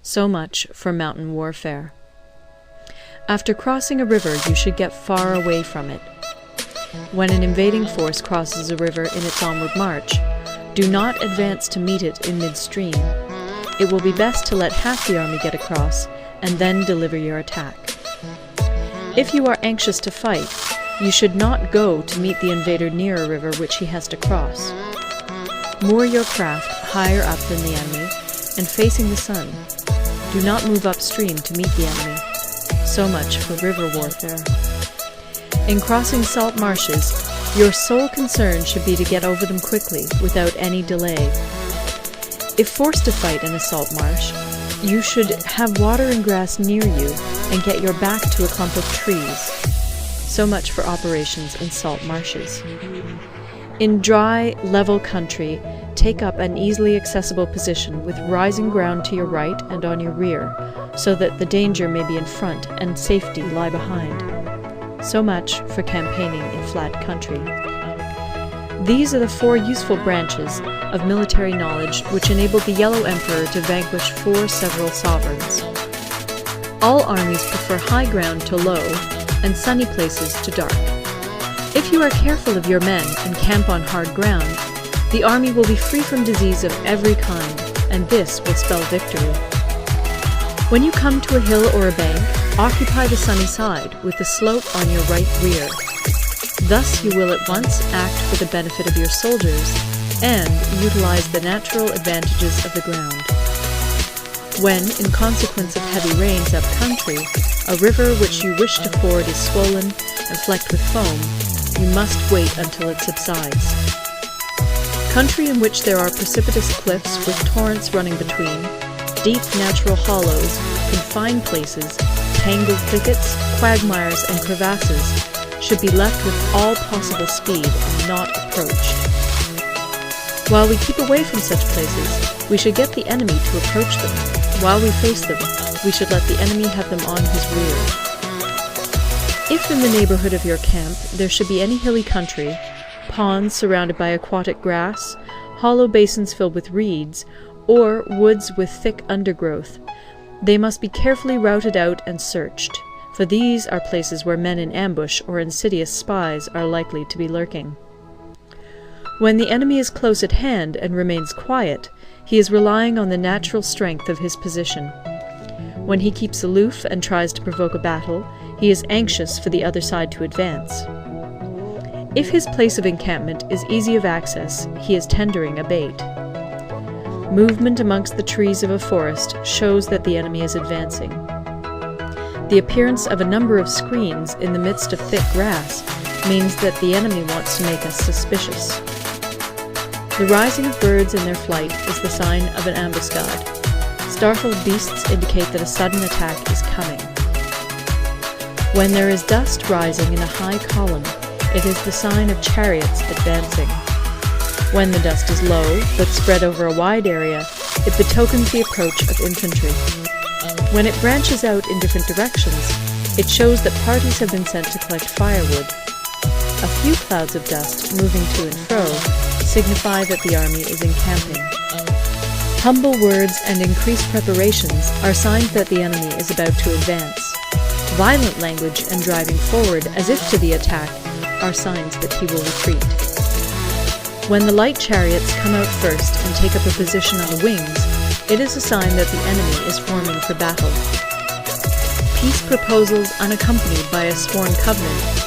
So much for mountain warfare. After crossing a river, you should get far away from it. When an invading force crosses a river in its onward march, do not advance to meet it in midstream. It will be best to let half the army get across, and then deliver your attack. If you are anxious to fight, you should not go to meet the invader near a river which he has to cross. Moor your craft higher up than the enemy, and facing the sun. Do not move upstream to meet the enemy. So much for river warfare. In crossing salt marshes, your sole concern should be to get over them quickly, without any delay. If forced to fight in a salt marsh, you should have water and grass near you, and get your back to a clump of trees. So much for operations in salt marshes. In dry, level country, take up an easily accessible position with rising ground to your right and on your rear, so that the danger may be in front and safety lie behind. So much for campaigning in flat country. These are the 4 useful branches of military knowledge which enabled the Yellow Emperor to vanquish 4 several sovereigns. All armies prefer high ground to low, and sunny places to dark. If you are careful of your men and camp on hard ground, the army will be free from disease of every kind, and this will spell victory. When you come to a hill or a bank, occupy the sunny side with the slope on your right rear. Thus you will at once act for the benefit of your soldiers and utilize the natural advantages of the ground. When, in consequence of heavy rains up country, a river which you wish to ford is swollen and flecked with foam, you must wait until it subsides. Country in which there are precipitous cliffs with torrents running between, deep natural hollows, confined places, tangled thickets, quagmires, and crevasses should be left with all possible speed and not approached. While we keep away from such places, we should get the enemy to approach them. While we face them, we should let the enemy have them on his rear. If in the neighborhood of your camp there should be any hilly country, ponds surrounded by aquatic grass, hollow basins filled with reeds, or woods with thick undergrowth, they must be carefully routed out and searched, for these are places where men in ambush or insidious spies are likely to be lurking. When the enemy is close at hand and remains quiet, he is relying on the natural strength of his position. When he keeps aloof and tries to provoke a battle, he is anxious for the other side to advance. If his place of encampment is easy of access, he is tendering a bait. Movement amongst the trees of a forest shows that the enemy is advancing. The appearance of a number of screens in the midst of thick grass means that the enemy wants to make us suspicious. The rising of birds in their flight is the sign of an ambuscade. Startled beasts indicate that a sudden attack is coming. When there is dust rising in a high column, it is the sign of chariots advancing. When the dust is low, but spread over a wide area, it betokens the approach of infantry. When it branches out in different directions, it shows that parties have been sent to collect firewood. A few clouds of dust moving to and fro signify that the army is encamping. Humble words and increased preparations are signs that the enemy is about to advance. Violent language and driving forward as if to the attack are signs that he will retreat. When the light chariots come out first and take up a position on the wings, it is a sign that the enemy is forming for battle. Peace proposals unaccompanied by a sworn covenant